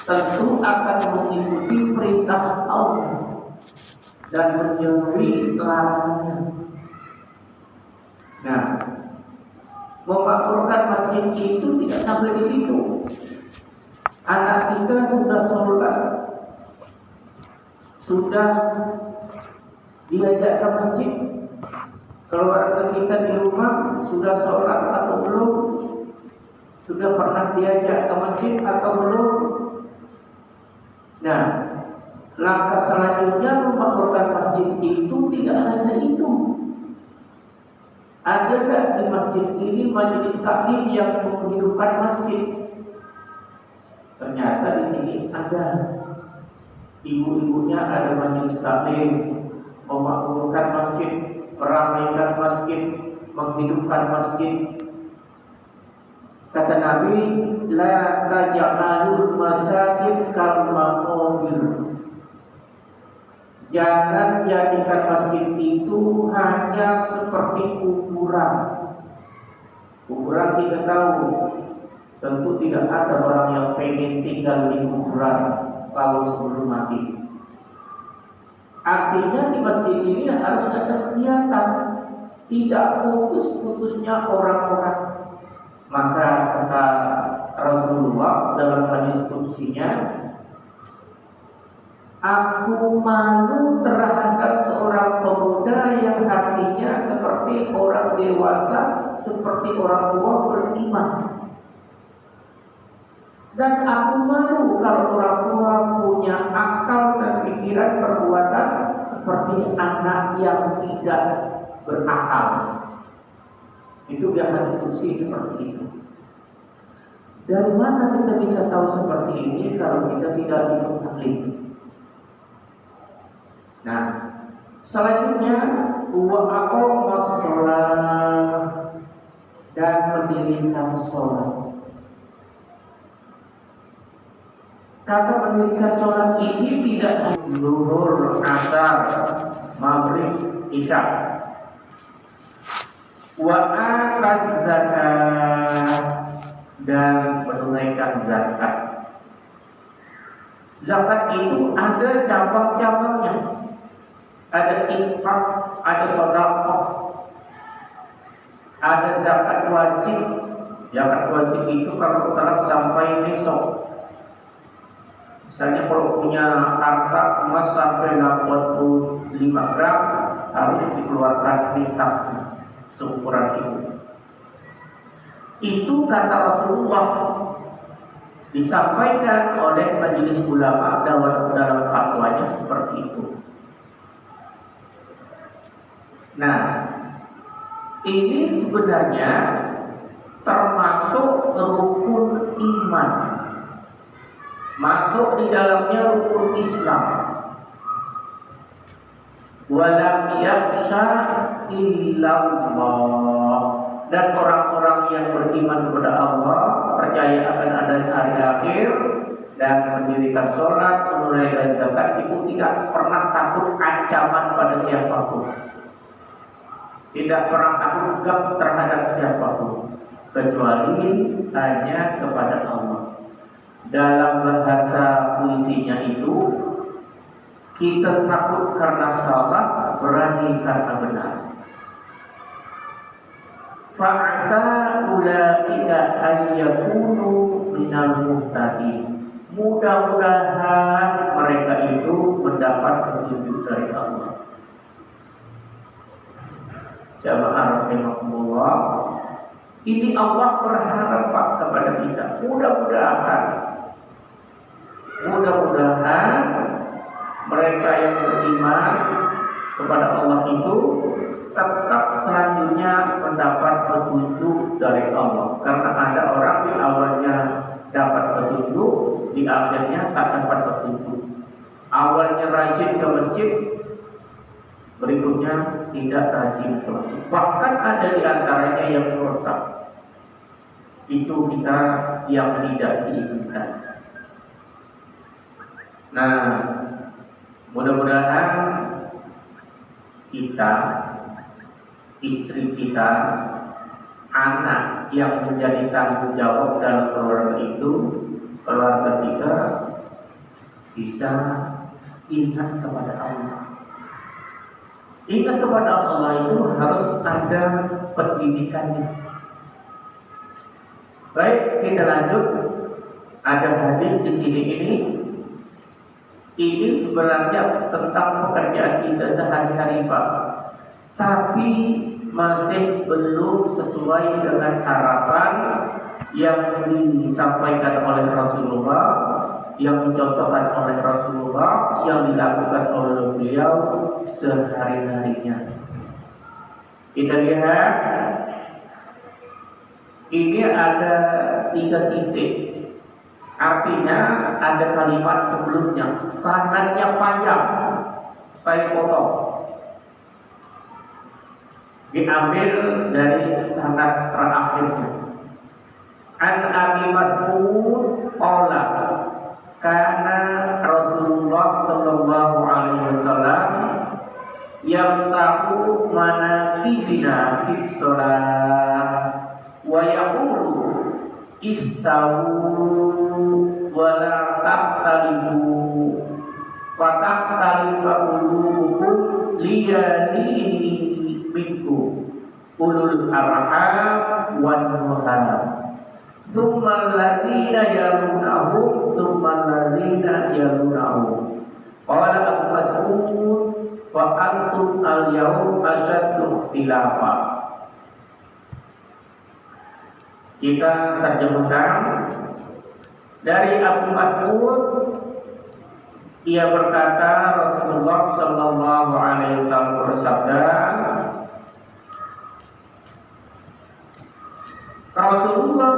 tentu akan mengikuti perintah Allah dan menjauhi larangannya. Nah, memakmurkan masjid itu tidak sampai di situ. Anak kita sudah sholat, sudah diajak ke masjid, keluarga kita di rumah sudah sholat atau belum, sudah pernah diajak ke masjid atau belum. Nah, langkah selanjutnya memakmurkan masjid itu tidak hanya itu. Ada tak di masjid ini majelis taklim yang menghidupkan masjid? Ternyata di sini ada. Ibu-ibunya ada majelis taklim, memakmurkan masjid, meramaikan masjid, menghidupkan masjid. Kata Nabi, la taj'alul masajid kal maqabir. Jangan jadikan masjid itu hanya seperti kuburan. Kuburan kita tahu, tentu tidak ada orang yang pengen tinggal di kuburan kalau sebelum mati. Artinya di masjid ini harus ada kegiatan, tidak putus-putusnya orang-orang. Maka kata Rasulullah dalam hadis qudsinya, aku malu terhadap seorang pemuda yang hatinya seperti orang dewasa, seperti orang tua beriman. Dan aku malu kalau orang tua punya akal dan pikiran perbuatan seperti anak yang tidak berakal. Itu dia diskusi seperti itu. Dari mana kita bisa tahu seperti ini kalau kita tidak ikut taklim? Nah, selanjutnya wa aqamas shalah dan mendirikan sholat. Kata mendirikan sholat ini tidak zuhur, asar, maghrib, isya. Wa ataz zakat dan menunaikan zakat. Zakat itu ada cabang-cabangnya. Ada infak, ada sedekah, ada zakat wajib. Zakat wajib itu kalau telah sampai besok. Misalnya kalau punya harta emas sampai 85 gram harus dikeluarkan nisab seukuran itu. Itu kata Rasulullah disampaikan oleh majelis ulama dalam fatwanya seperti itu. Nah, ini sebenarnya termasuk rukun iman, masuk di dalamnya rukun Islam. Walam yakhsha illallah, dan orang-orang yang beriman kepada Allah, percaya akan adanya hari akhir dan mendirikan sholat, menunaikan zakat, itu tidak pernah takut ancaman pada siapapun, tidak pernah takut gap terhadap siapapun, kecuali hanya kepada Allah. Dalam bahasa puisinya itu, kita takut karena salah, berani karena benar. Fa'asa ulaika ayyakunu minal muhtadin. Mudah-mudahan mereka itu mendapat petunjuk dari Allah. Jamaah rahimahullah, ini Allah berharap kepada kita. Mudah-mudahan mereka yang beriman kepada Allah itu tetap selanjutnya mendapat petunjuk dari Allah. Karena ada orang di awalnya dapat petunjuk, di akhirnya tak dapat petunjuk. Awalnya rajin ke masjid, berikutnya tidak rajin ke masjid. Bahkan ada di antaranya yang murtad. Itu kita yang tidak diinginkan. Nah, mudah-mudahan kita, istri kita, anak yang menjadi tanggung jawab dalam keluarga itu, keluarga kita bisa ingat kepada Allah. Ingat kepada Allah itu harus ada pendidikannya. Baik, kita lanjut. Ada hadis di sini ini. Ini sebenarnya tentang pekerjaan kita sehari-hari, Pak. Tapi masih belum sesuai dengan harapan yang disampaikan oleh Rasulullah, yang dicontohkan oleh Rasulullah, yang dilakukan oleh beliau sehari-harinya. Kita lihat, ini ada 3 titik. Artinya ada kalimat sebelumnya, sanadnya panjang, saya potong. Diambil dari sanad terakhirnya. An Abi Mas'ud qala kana Rasulullah sallallahu alaihi wasallam yamsahu manakibina fis shalah wa yaqulu istawu wa la tahtalifu wa tahtalifa qulubukum liyalihi minkum ulul arham wan nuham thumma alladhina yalunahum thumma alladhina yalunahum. Qala Abu Mas'ud wa antum al-yawm asyaddu ikhtilafa. Kita terjemahkan dari Abu Mas'ud. Ia berkata, Rasulullah sallallahu alaihi wasallam bersabda, Rasulullah